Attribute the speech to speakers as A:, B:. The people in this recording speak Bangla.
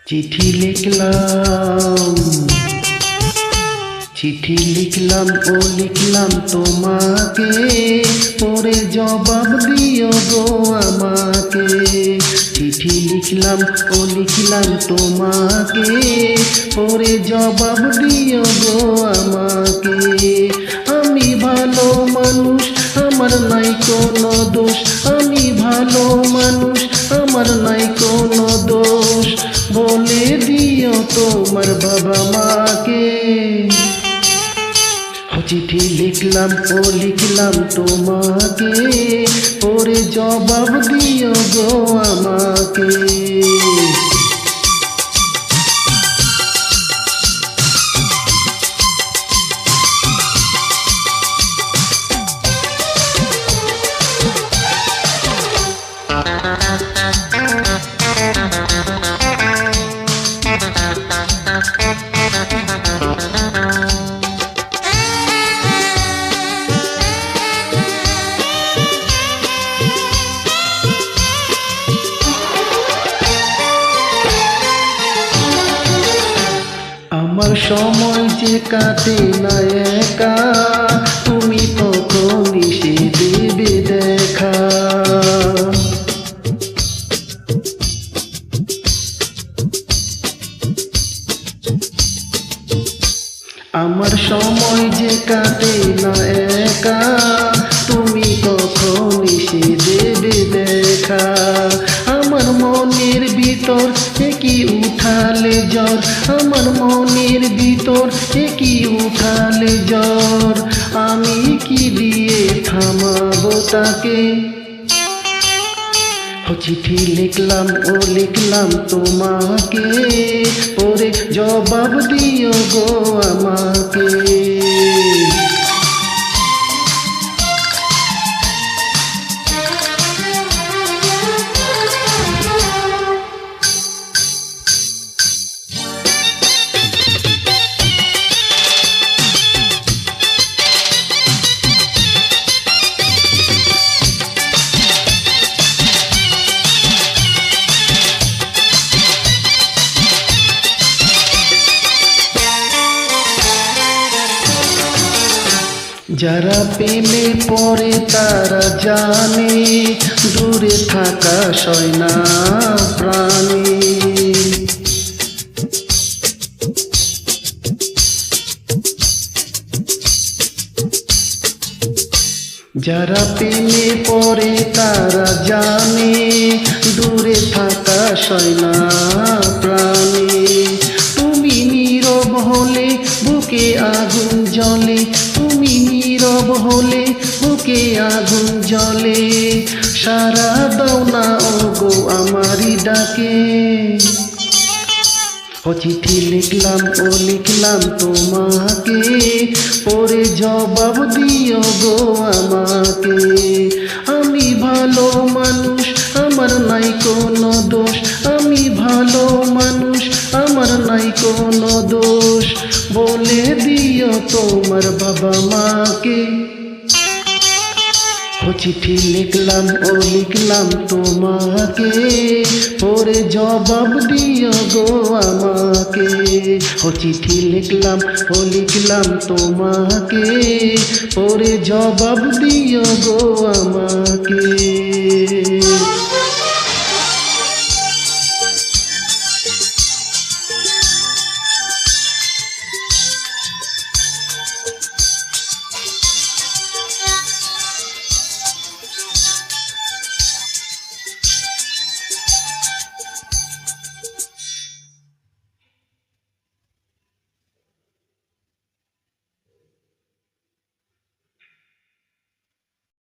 A: চিঠি লিখলাম চিঠি লিখলাম ও লিখলাম তোমাকে, পরে জবাব দিও গো আমাকে। চিঠি লিখলাম ও লিখলাম তোমাকে, পরে জবাব দিও গো আমাকে। আমি ভালো মানুষ, আমার নাই কোনো দোষ। আমি ভালো মানুষ, আমার নাই কোনো দোষ। বলে দিও তোমার বাবা মাকে। চিঠি লিখলাম ও লিখলাম তোমাকে, পরে জবাব দিও গো আমাকে। আমার সময় যে কাটে না একা, তুমি তখনই সে দেবে দেখা। আমার সময় যে কাটে না একা, তুমি তখনই সে দেবে দেখা। আমার মনের ভিতর কি উঠালে জ্বর, আমার মনের ভিতর কি উঠালে জ্বর। আমি কি দিয়ে থামাবো তাকে। চিঠি লিখলাম ও লিখলাম তোমাকে, পরে জবাব দিও গো আমাকে। যারা প্রেমে পড়ে তারা জানে, দূরে থাকা সয় না প্রাণী। যারা প্রেমে পড়ে তারা জানে, দূরে থাকা সয় না প্রাণী। তুমি নীরব হলে বুকে আগুন জ্বলে, তুমি নীরব হলে বুকে আগুন জ্বলে। সারা দাও না ও গো আমারই ডাকে। চিঠি লিখলাম ও লিখলাম তোমাকে, পরে জবাব দিও গো আমাকে। আমি ভালো মানুষ, আমার নাই কোনো দোষ। আমি ভালো মানুষ, আমার নাই কোনো দোষ। বলে দিও তোমার বাবা মাকে। চিঠি লিখলাম ও লিখলাম তোমাকে, পরে জবাব দিও গো আমাকে। চিঠি লিখলাম ও লিখলাম তোমাকে, পরে জবাব দিও গো আমাকে।